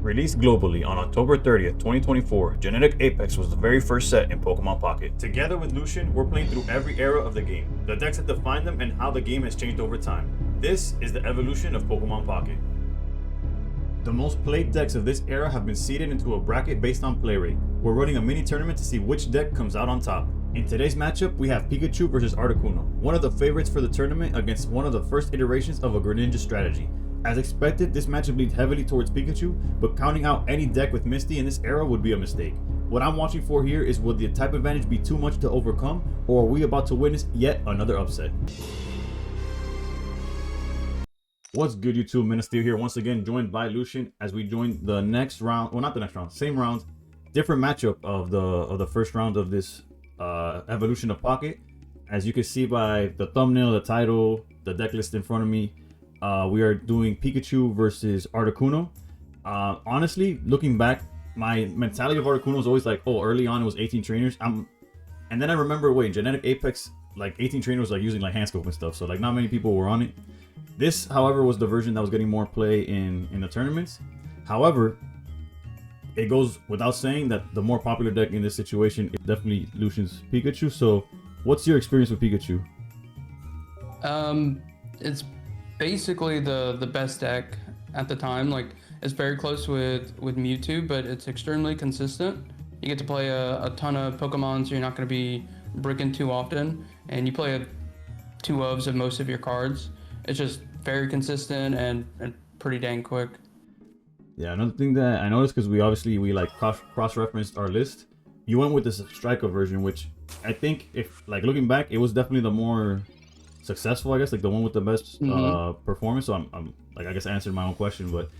Released globally on October 30th, 2024, Genetic Apex was the very first set in Pokemon Pocket. Together with Luchien, we're playing through every era of the game, the decks that define them, and how the game has changed over time. This is the evolution of Pokemon Pocket. The most played decks of this era have been seeded into a bracket based on playrate. We're running a mini tournament to see which deck comes out on top. In today's matchup, we have Pikachu versus Articuno, one of the favorites for the tournament against one of the first iterations of a Greninja strategy. As expected, this matchup leans heavily towards Pikachu, but counting out any deck with Misty in this era would be a mistake. What I'm watching for here is, will the type advantage be too much to overcome, or are we about to witness yet another upset? What's good, YouTube? Minister here, once again joined by Luchien as we join the next round. Well, not the next round, same round, different matchup of the first round of this Evolution of Pocket. As you can see by the thumbnail, the title, the deck list in front of me, we are doing Pikachu versus Articuno. Honestly, looking back, my mentality of Articuno was always like, oh, early on it was 18 trainers. And then I remember, wait, Genetic Apex, like 18 trainers, like using like hand scope and stuff. So like not many people were on it. This, however, was the version that was getting more play in the tournaments. However, it goes without saying that the more popular deck in this situation is definitely Lucien's Pikachu. So what's your experience with Pikachu? It's basically the best deck at the time. Like, it's very close with Mewtwo, but it's extremely consistent. You get to play a ton of Pokemon, so you're not going to be bricking too often, and you play two ofs of most of your cards. It's just very consistent and pretty dang quick. Yeah, another thing that I noticed, because we like cross-referenced our list, you went with this Striker version, which I think, if like looking back, it was definitely the more successful, I guess, like the one with the best performance. So I'm like, I guess I answered my own question, but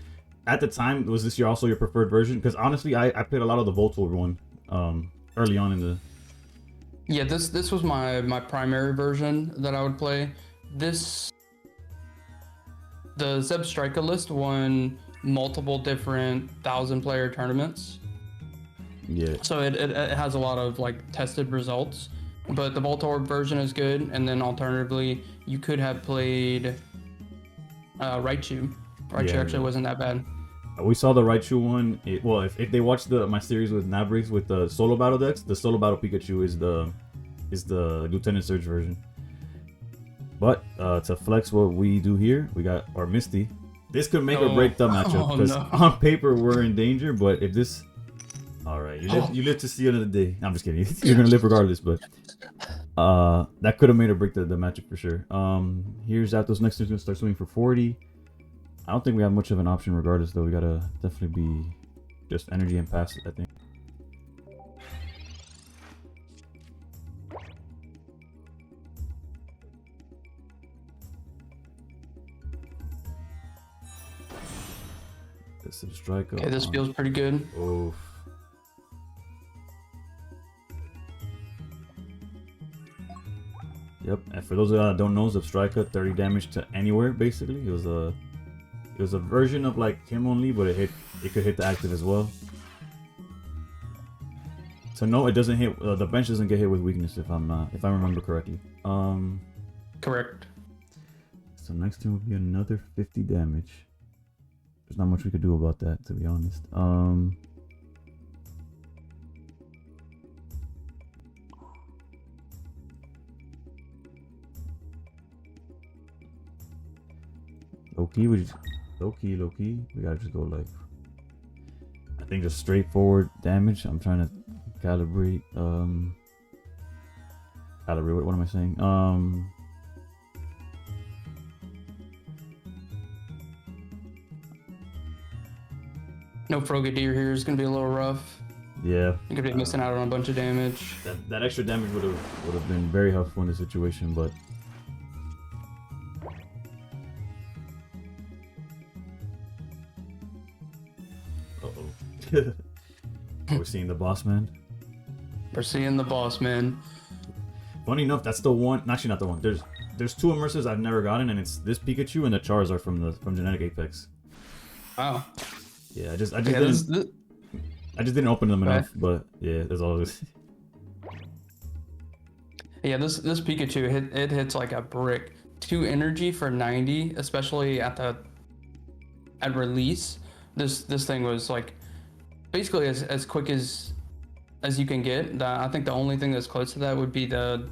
at the time, was this also your preferred version? Because honestly, I played a lot of the Voltorb one early on in the... Yeah, this was my primary version that I would play. The Zeb Striker list won multiple different 1,000-player tournaments. Yeah. So it has a lot of like tested results. But the Voltorb version is good, and then alternatively, you could have played Raichu. Raichu actually wasn't that bad. We saw the Raichu one. Well, if they watched my series with Nabrix with the solo battle decks, the solo battle Pikachu is the Lieutenant Surge version. But to flex what we do here, we got our Misty. This could make or break the matchup, because on paper we're in danger. But if this, all right, you live to see another day. I'm just kidding. You're gonna live regardless. But that could have made or break the matchup for sure. Here's Zapdos. Next turn, gonna start swinging for 40. I don't think we have much of an option regardless, though. We gotta definitely be just energy and pass it, I think. This is a strike. Okay, this feels pretty good. Oof. Yep, and for those that don't know, Zebstrika 30 damage to anywhere basically. It was a version of like him only, but it could hit the active as well. So no, it doesn't hit. The bench doesn't get hit with weakness if I remember correctly. Correct. So next turn will be another 50 damage. There's not much we could do about that, to be honest. Low key, we gotta just go like, I think just straightforward damage. I'm trying to calibrate. What am I saying? No Frogadier here is gonna be a little rough. Yeah. You're gonna be missing out on a bunch of damage. That extra damage would have been very helpful in this situation, but. We're seeing the boss man. We're seeing the boss man. Funny enough, that's the one. Actually, not the one. There's two immersives I've never gotten, and it's this Pikachu and the Charizard from Genetic Apex. Wow. Yeah, I just didn't open them enough, but yeah, there's always. Yeah, this Pikachu it hits like a brick. 2 energy for 90, especially at release. this thing was like basically as quick as you can get. I think the only thing that's close to that would be the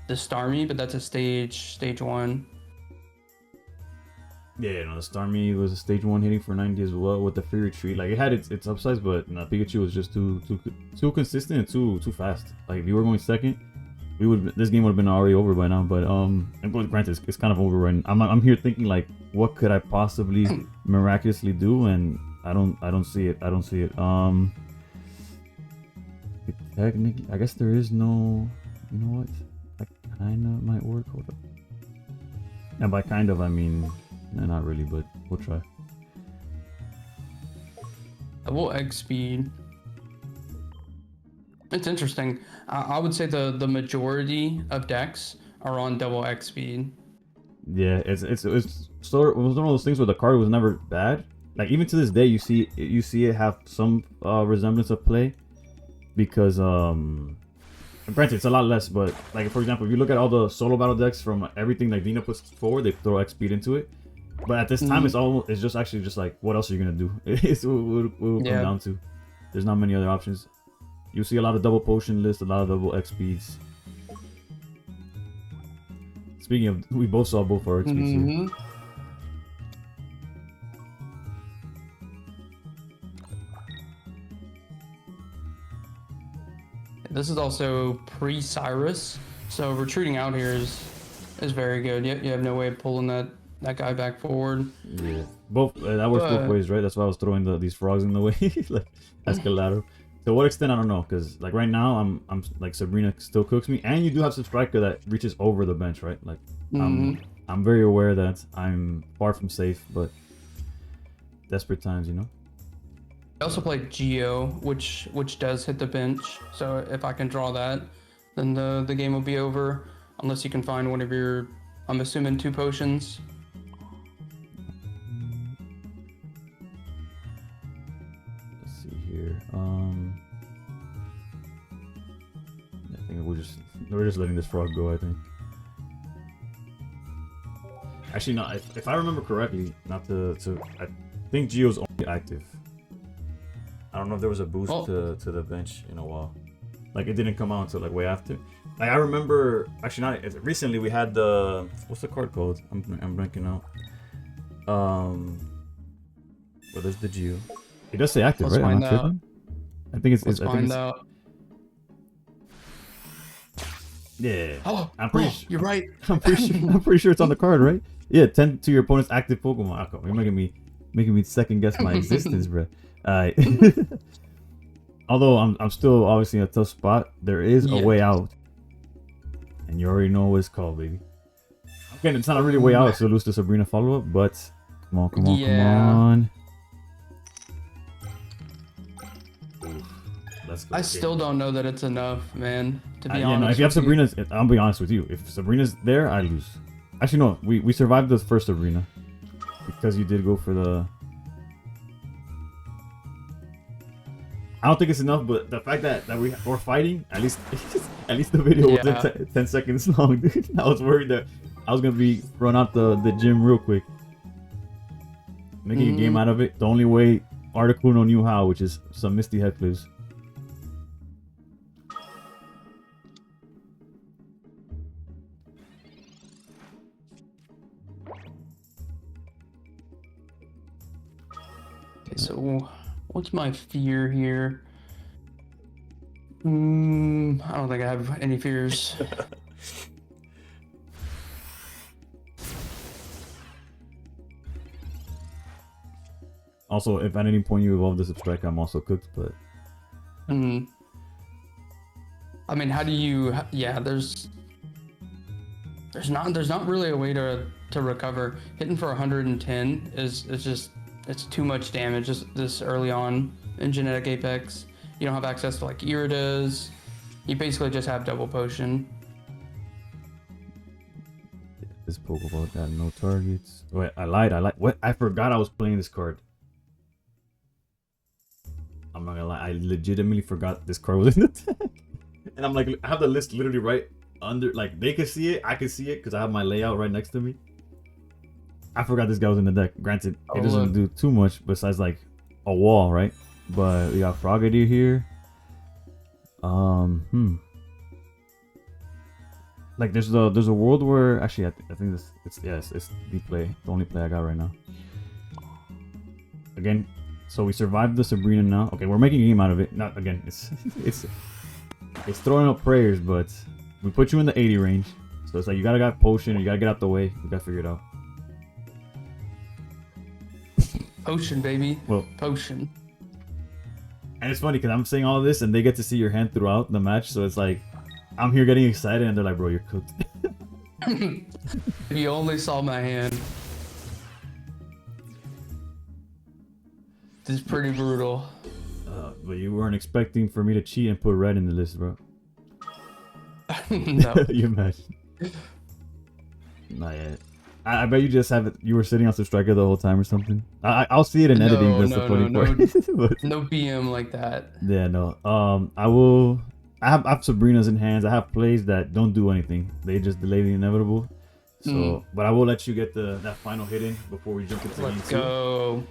Starmie, but that's a stage 1. Yeah, no, the Starmie was a stage 1 hitting for 90 as well with the free retreat. Like it had its upsides, but no, Pikachu was just too consistent and too fast. Like if you were going second, this game would have been already over by now. But granted, it's kind of over right now. I'm here thinking like, what could I possibly miraculously do? And I don't see it. Technically, I guess there is no. You know what? That kind of might work. Hold up. And by kind of, I mean, no, not really, but we'll try. Double X speed. It's interesting. I would say the majority of decks are on double X speed. Yeah, it's sort of, it was one of those things where the card was never bad. Like even to this day, you see it have some resemblance of play, because granted it's a lot less, but like for example, if you look at all the solo battle decks from everything like Dina puts forward, they throw X speed into it. But at this time, it's just actually just like, what else are you gonna do? It's what it will come down to. There's not many other options. You see a lot of double potion lists, a lot of double X speeds. Speaking of, we both saw both our X speeds here. This is also pre-Cyrus, so retreating out here is very good. You have no way of pulling that guy back forward. Yeah, both that works both ways, right? That's why I was throwing these frogs in the way, like Escalado. To what extent, I don't know, because like right now I'm like Sabrina still cooks me, and you do have some striker that reaches over the bench, right? Like I'm very aware that I'm far from safe, but desperate times, you know. I also played Geo, which does hit the bench, so if I can draw that, then the game will be over, unless you can find one of your, I'm assuming 2 potions. Let's see here. I think we're just letting this frog go, I think. Actually, no. If I remember correctly, not to I think Geo's only active. I don't know if there was a boost to the bench in a while. Like it didn't come out until like way after. Like I remember, actually not recently. We had the what's the card called? I'm blanking out. Well, there's the Geo. It does say active, right? I'm not tripping. I think it's. Let's find out. Yeah. Oh, I'm pretty sure. You're right. I'm pretty sure it's on the card, right? Yeah, 10 to your opponent's active Pokemon. Oh, you're making me second guess my existence, bro. Alright. Although I'm still obviously in a tough spot, there is a way out. And you already know what it's called, baby. Again, it's not really a way out, so lose the Sabrina follow-up, but come on. Let's go. I still don't know that it's enough, man. To be honest. Yeah, no, if you have Sabrina's, I'll be honest with you. If Sabrina's there, I lose. Actually, no, we survived the first Sabrina. Because you did go for the... I don't think it's enough, but the fact that we're fighting, at least the video wasn't 10 seconds long, dude. I was worried that I was gonna be run out the gym real quick. Making a game out of it, the only way Articuno knew how, which is some Misty Head flips. Okay, so what's my fear here? I don't think I have any fears. Also, if at any point you evolve the Substrike, I'm also cooked, but... I mean, how do you... Yeah, there's not really a way to recover. Hitting for 110 is just... It's too much damage this early on in Genetic Apex. You don't have access to like Iridas. You basically just have double potion. This Pokeball got no targets. Wait, I lied. What? I forgot I was playing this card. I'm not gonna lie. I legitimately forgot this card was in the deck. And I'm like, I have the list literally right under. Like they can see it. I can see it because I have my layout right next to me. I forgot this guy was in the deck. Granted, it doesn't do too much besides like a wall, right? But we got Frogadier here. Like there's a world where actually I think it's the play, the only play I got right now. Again, so we survived the Sabrina now. Okay, we're making a game out of it. Not again, it's throwing up prayers, but we put you in the 80 range. So it's like you gotta got potion, or you gotta get out the way. We gotta figure it out. Potion, baby. Well, potion. And it's funny because I'm saying all of this and they get to see your hand throughout the match. So it's like, I'm here getting excited and they're like, bro, you're cooked. If you only saw my hand. This is pretty brutal. But you weren't expecting for me to cheat and put red in the list, bro. No. You imagine? Not yet. I bet you just have it. You were sitting on Striker the whole time or something. I'll see it in editing. That's the funny part. But, no BM like that. Yeah, no. I have Sabrina's in hands. I have plays that don't do anything. They just delay the inevitable. So, but I will let you get that final hit in before we jump into game 2. Let's go.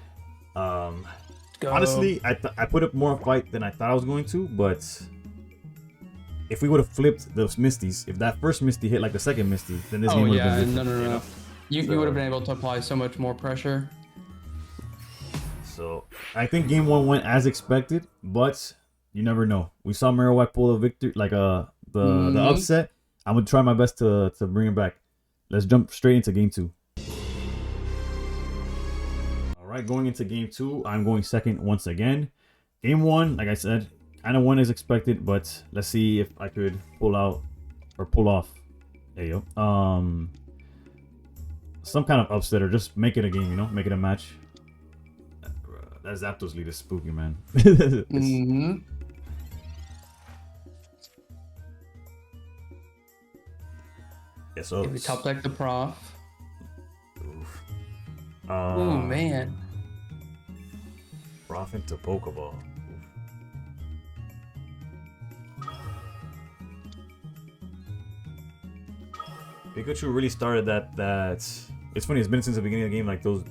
Honestly, I put up more fight than I thought I was going to, but if we would have flipped those Misties, if that first Misty hit like the second Misty, then this game would have been different. No. You would have been able to apply so much more pressure. So I think game 1 went as expected, but you never know. We saw Marowak pull a victory, like the upset. I'm gonna try my best to bring it back. Let's jump straight into game 2. All right, going into game 2, I'm going second once again. Game 1, like I said, kind of went as expected, but let's see if I could pull off. There you go. Some kind of upset or just make it a game, make it a match. That Zapdos lead is spooky, man. Yeah, so we top deck the prof. Oh man. Prof into Pokeball. Pikachu really started that. It's funny. It's been since the beginning of the game. Like those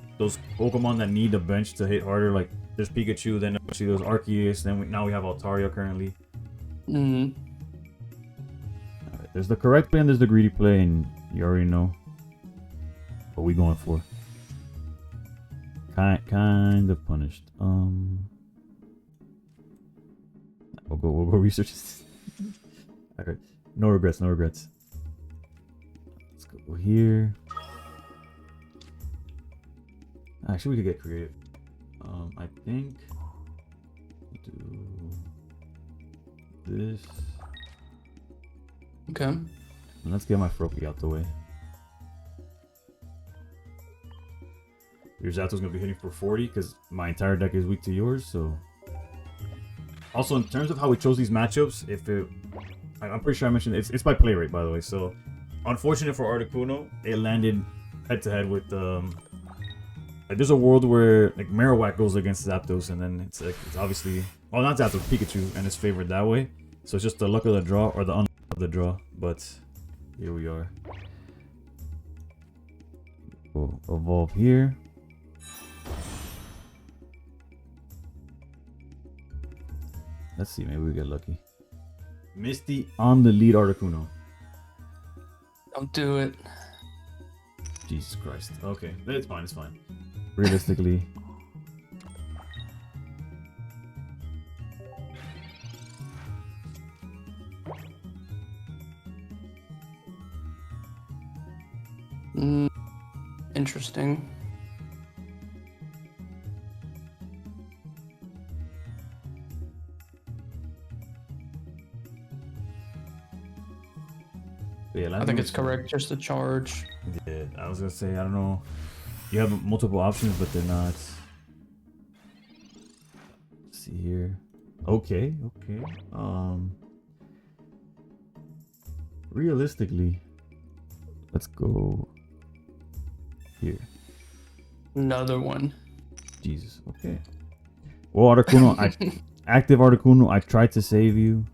Pokemon that need a bench to hit harder. Like there's Pikachu, then actually there's Arceus, then now we have Altaria currently. Alright, there's the correct play and there's the greedy play, and you already know what we going for. Kind of punished. We'll go research this. Alright, no regrets. Let's go here. Actually, we could get creative. I think do this. Okay. And let's get my Froakie out the way. Your Zapdos gonna be hitting for 40 because my entire deck is weak to yours. So, also in terms of how we chose these matchups, I'm pretty sure I mentioned it's by play rate, by the way. So, unfortunate for Articuno, it landed head to head with like there's a world where like Marowak goes against Zapdos, and then it's obviously, well, not Zapdos, Pikachu, and it's favored that way. So it's just the luck of the draw or the unluck of the draw. But here we are. We'll evolve here. Let's see, maybe we get lucky. Misty on the lead Articuno. Don't do it. Jesus Christ. Okay, it's fine. Realistically. Interesting. Yeah, I think it's correct, just a charge. Yeah, I was gonna say, I don't know. You have multiple options, but they're not. Let's see here. Okay. Realistically, let's go here. Another one. Jesus. Okay. Well, Articuno, active Articuno, I tried to save you.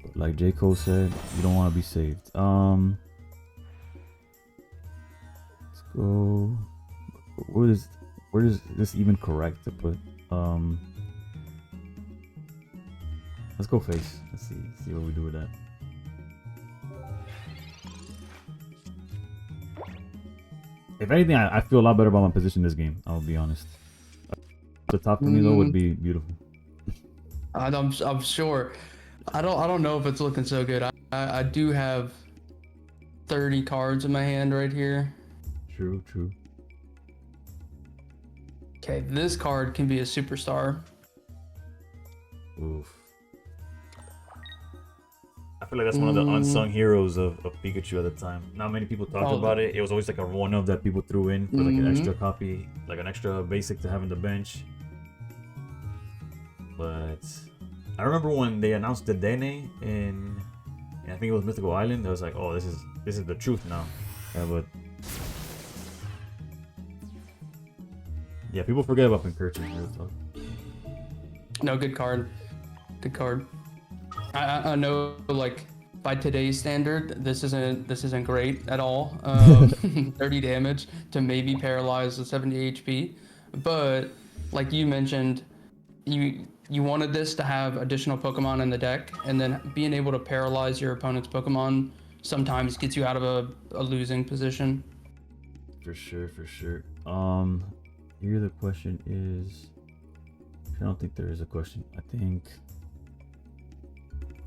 But like J. Cole said, you don't want to be saved. Let's go. What is Where is this even correct to put? Let's go face. Let's see what we do with that. If anything, I feel a lot better about my position this game. I'll be honest. The top for me though would be beautiful. I'm sure. I don't know if it's looking so good. I do have 30 cards in my hand right here. True. Okay, this card can be a superstar. Oof. I feel like that's one of the unsung heroes of Pikachu at the time. Not many people talked about it. It was always like a one-of that people threw in for like an extra copy, like an extra basic to have in the bench. But I remember when they announced the Dene in I think it was Mythical Island. I was like, oh, this is the truth now. Yeah, but yeah, people forget about Pincurchin. No, good card. Good card. I know, like, by today's standard, this isn't great at all. 30 damage to maybe paralyze the 70 HP, but like you mentioned, you wanted this to have additional Pokemon in the deck, and then being able to paralyze your opponent's Pokemon sometimes gets you out of a losing position. For sure. Here the question is, I don't think there is a question. I think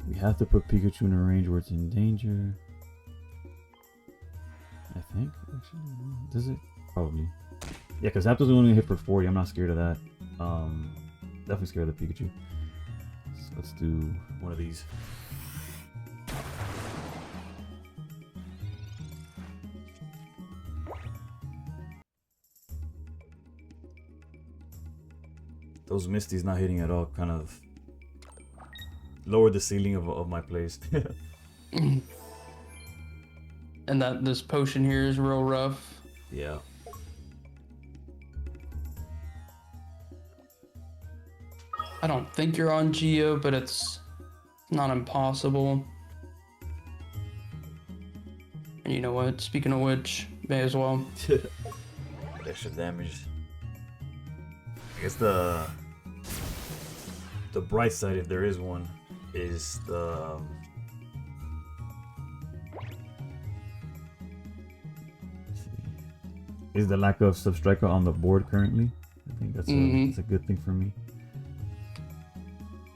we have to put Pikachu in a range where it's in danger. I think, actually, does it? Probably. Yeah, because Zapdos only hit for 40. I'm not scared of that. Definitely scared of the Pikachu. So let's do one of these. Those Misty's not hitting at all kind of lowered the ceiling of my plays. And that this potion here is real rough. Yeah. I don't think you're on Geo, but it's not impossible. And you know what? Speaking of which, may as well. Extra damage. I guess the bright side, if there is one, is the lack of Substriker on the board currently. I think that's a good thing for me.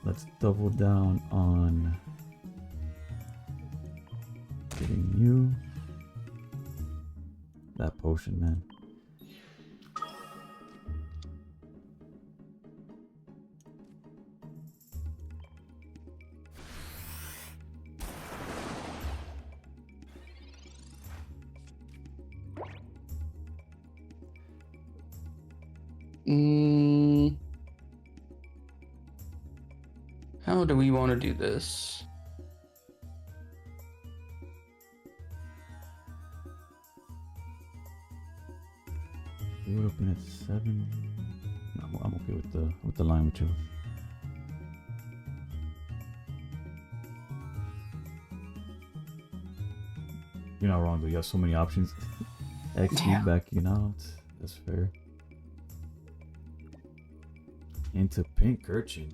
Let's double down on getting you that potion, man. How do we want to do this? We were looking at 7. No, I'm okay with the line with you. You're not wrong though. You have so many options. XP backing out. That's fair. Into Pincurchin.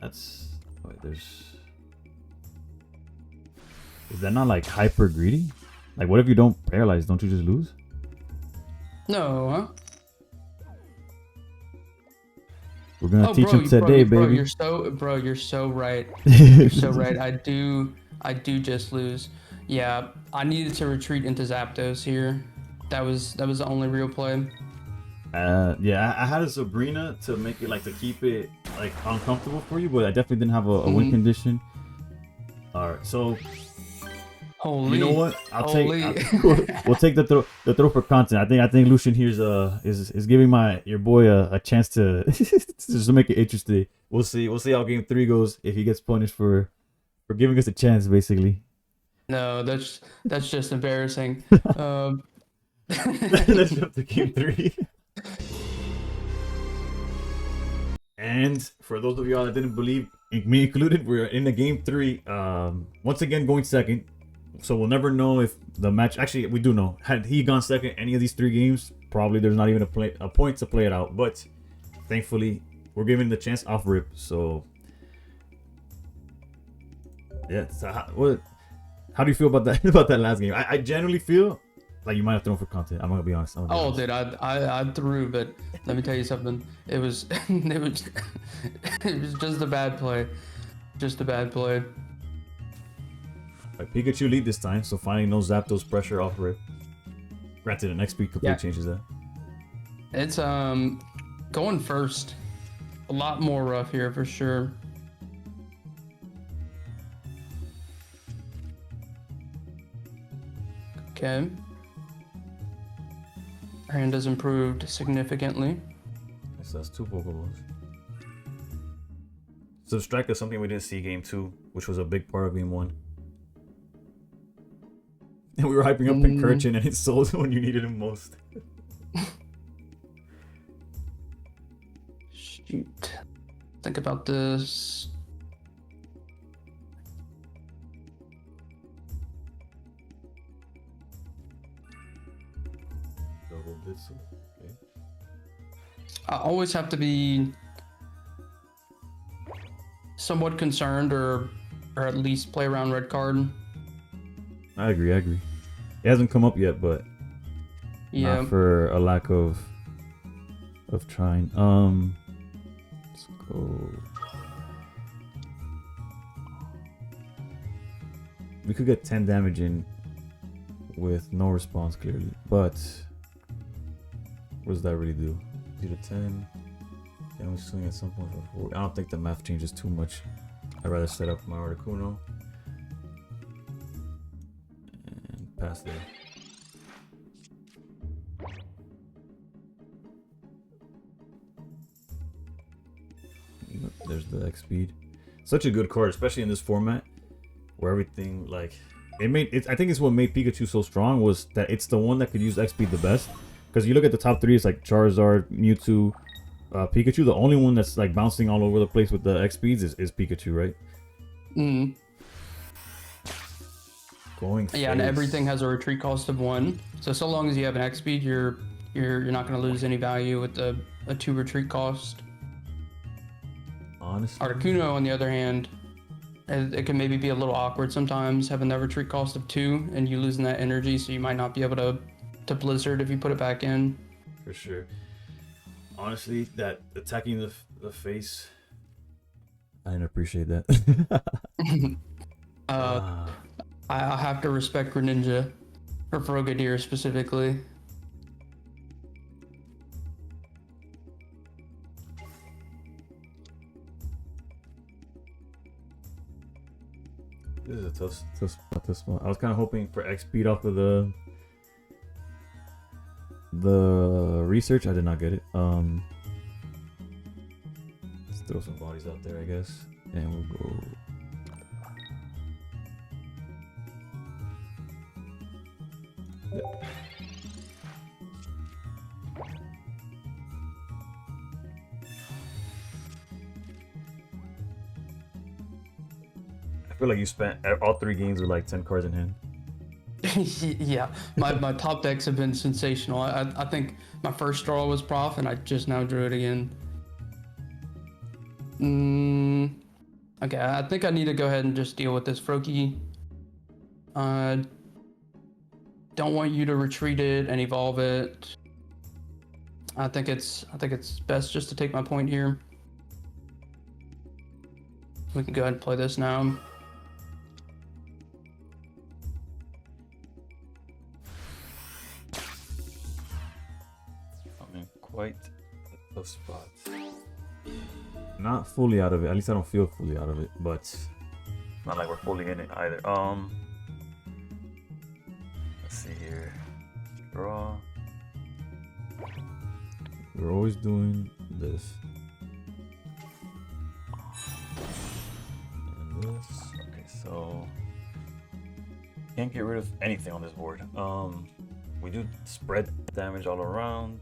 That's wait, there's. Is that not like hyper greedy? Like, what if you don't paralyze? Don't you just lose? No, huh? We're gonna teach him today, baby. You're so right. You're so right. I do just lose. Yeah, I needed to retreat into Zapdos here. That was the only real play. Yeah, I had a Sabrina to make it like to keep it like uncomfortable for you, but I definitely didn't have a win condition. All right, so holy, you know what? We'll take the throw for content. I think Luchien here is giving your boy a chance to just to make it interesting. We'll see how game 3 goes if he gets punished for giving us a chance, basically. No, that's just embarrassing. Let's jump to game 3. And for those of y'all that didn't believe, me included, we're in the game 3. Once again, going second. So we'll never know if the match. Actually, we do know. Had he gone second any of these 3 games, probably there's not even a point to play it out. But thankfully, we're given the chance off rip. So yeah. So how do you feel about that about that last game? I generally feel like you might have thrown for content. I'm gonna be honest. Oh, dude, I threw, but let me tell you something. It was it was it was just a bad play, just a bad play. Like Pikachu lead this time, so finally no Zapdos pressure off rip. Granted, an XP complete changes that. It's going first, a lot more rough here for sure. Okay. Our hand has improved significantly. So that's 2 Pokeballs. Subtract is something we didn't see game 2, which was a big part of game 1. And we were hyping up Pincurchin and it sold when you needed him most. Shoot. Think about this. Okay. I always have to be somewhat concerned or at least play around red card. I agree. It hasn't come up yet, but yeah, not for a lack of trying. Let's go. We could get 10 damage in with no response clearly, but what does that really do? 0 to 10. Damage swing at some point for 4. I don't think the math changes too much. I'd rather set up my Articuno and pass there. There's the X speed. Such a good card, especially in this format where everything like it made it. I think it's what made Pikachu so strong was that it's the one that could use X speed the best. Because you look at the top 3, it's like Charizard, Mewtwo, Pikachu. The only one that's like bouncing all over the place with the X speeds is Pikachu, right? Going yeah, and everything has a retreat cost of 1. So long as you have an X speed, you're not going to lose any value with a 2 retreat cost. Honestly, Articuno, on the other hand, it can maybe be a little awkward sometimes having that retreat cost of 2 and you losing that energy, so you might not be able to Blizzard if you put it back in. For sure. Honestly, that attacking the face, I didn't appreciate that. I have to respect Greninja, or Frogadier specifically. This is a tough spot. I was kind of hoping for X speed off of the research. I did not get it. Let's throw some bodies out there, I guess, and we'll go. Yep. I feel like you spent all 3 games with like 10 cards in hand. Yeah, my top decks have been sensational. I think my first draw was Prof, and I just now drew it again. Okay, I think I need to go ahead and just deal with this Froakie. Don't want you to retreat it and evolve it. I think it's best just to take my point here. We can go ahead and play this now. Quite a tough spot. Not fully out of it. At least I don't feel fully out of it, but not like we're fully in it either. Let's see here. Draw. We're always doing this. And this. Okay, so can't get rid of anything on this board. We do spread damage all around.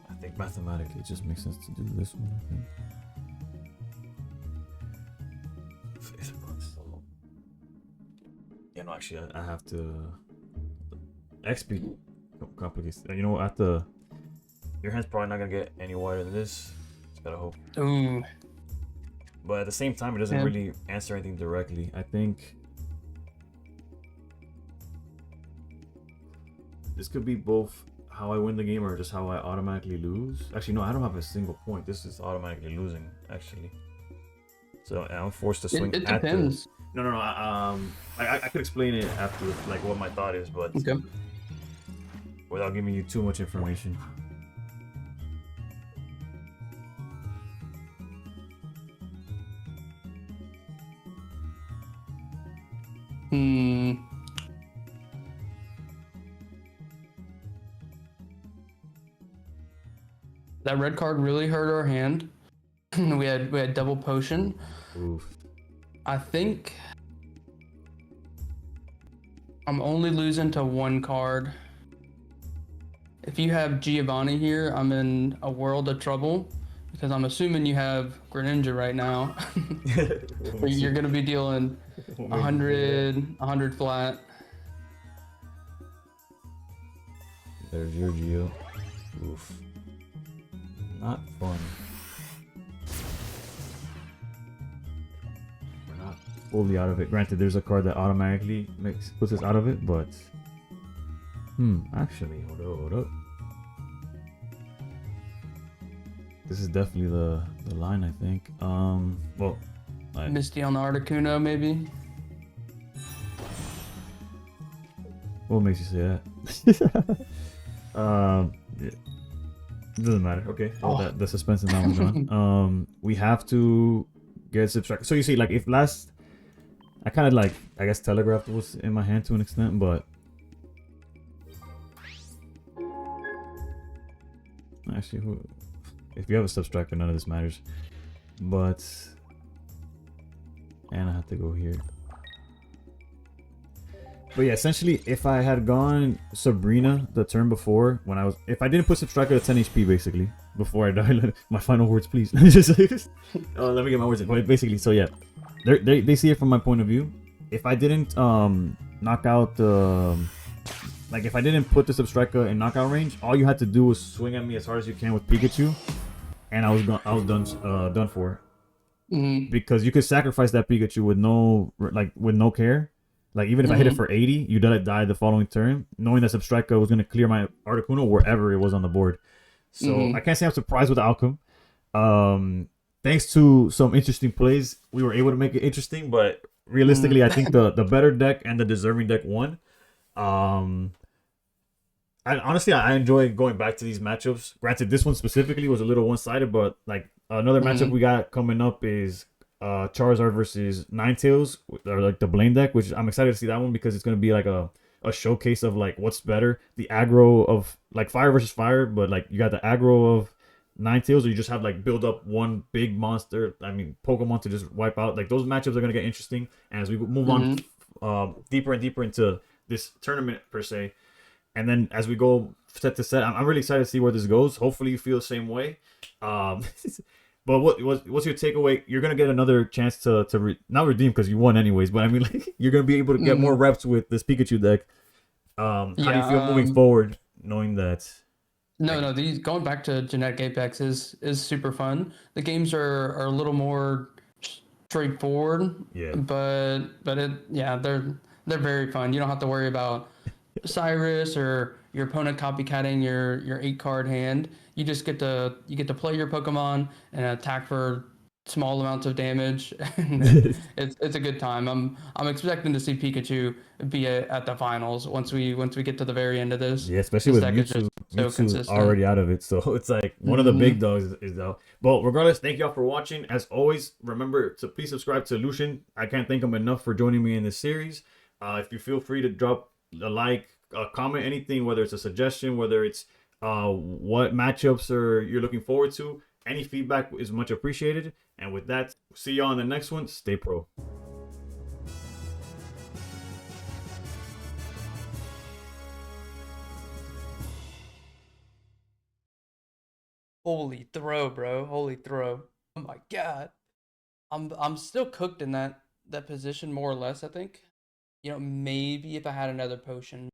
I think mathematically it just makes sense to do this one, I think. Yeah, no, actually I have to XP complicates. You know, your hand's probably not gonna get any wider than this. Just gotta hope. Ooh. But at the same time, it doesn't really answer anything directly. I think this could be both how I win the game or just how I automatically lose. Actually, no, I don't have a single point. This is automatically losing, actually. So I'm forced to swing. It depends. No. I could explain it after, like, what my thought is, but without giving you too much information. That red card really hurt our hand. we had double potion. Oof. I think I'm only losing to one card. If you have Giovanni here, I'm in a world of trouble because I'm assuming you have Greninja right now. You're gonna be dealing 100 flat. There's your Geo. Oof. Not fun. We're not fully out of it. Granted, there's a card that automatically puts us out of it, but actually, hold up. This is definitely the line, I think. Well, Misty on the Articuno, maybe. What makes you say that? Yeah. It doesn't matter. Okay. Well, the suspense is now gone. We have to get subtracted. So you see, like, if last, I kind of, like, I guess telegraphed what's in my hand to an extent, but actually, if you have a subtractor, none of this matters. But and I have to go here. But yeah, essentially, if I had gone Sabrina the turn before, if I didn't put Subtractor at 10 HP, basically, before I die, my final words, please. Let me get my words in. But basically, so yeah, they see it from my point of view. If I didn't knock out like if I didn't put the Substrika in knockout range, all you had to do was swing at me as hard as you can with Pikachu, and I was done for. Because you could sacrifice that Pikachu with no care. Like, even if I hit it for 80, you let it die the following turn, knowing that Substrika was going to clear my Articuno wherever it was on the board. So I can't say I'm surprised with the outcome. Thanks to some interesting plays, we were able to make it interesting, but realistically, I think the better deck and the deserving deck won. Honestly, I enjoy going back to these matchups. Granted, this one specifically was a little one-sided, but like another matchup we got coming up is Charizard versus Ninetales, or like the Blame deck, which I'm excited to see that one because it's going to be like a showcase of like what's better, the aggro of like fire versus fire, but like you got the aggro of Ninetales, or you just have like build up one big monster, Pokemon to just wipe out. Like, those matchups are going to get interesting, and as we move on deeper and deeper into this tournament per se, and then as we go set to set, I'm really excited to see where this goes. Hopefully you feel the same way. But what's your takeaway? You're gonna get another chance to not redeem because you won anyways. But I mean, like, you're gonna be able to get more reps with this Pikachu deck. How do you feel moving forward, knowing that? No. These going back to Genetic Apex is super fun. The games are a little more straightforward. Yeah. But they're very fun. You don't have to worry about Cyrus or your opponent copycatting your 8-card hand. You just get to play your Pokemon and attack for small amounts of damage. it's a good time. I'm expecting to see Pikachu be at the finals once we get to the very end of this. Yeah, especially with Mewtwo's already out of it, so it's like one of the big dogs is out. But regardless, thank y'all for watching. As always, remember to please subscribe to Luchien. I can't thank him enough for joining me in this series. If you feel free to drop a like, a comment, anything, whether it's a suggestion, whether it's what matchups you're looking forward to, any feedback is much appreciated. And with that, see y'all on the next one. Stay pro. Holy throw, bro. Holy throw. Oh my god. I'm still cooked in that position, more or less, I think. Maybe if I had another potion,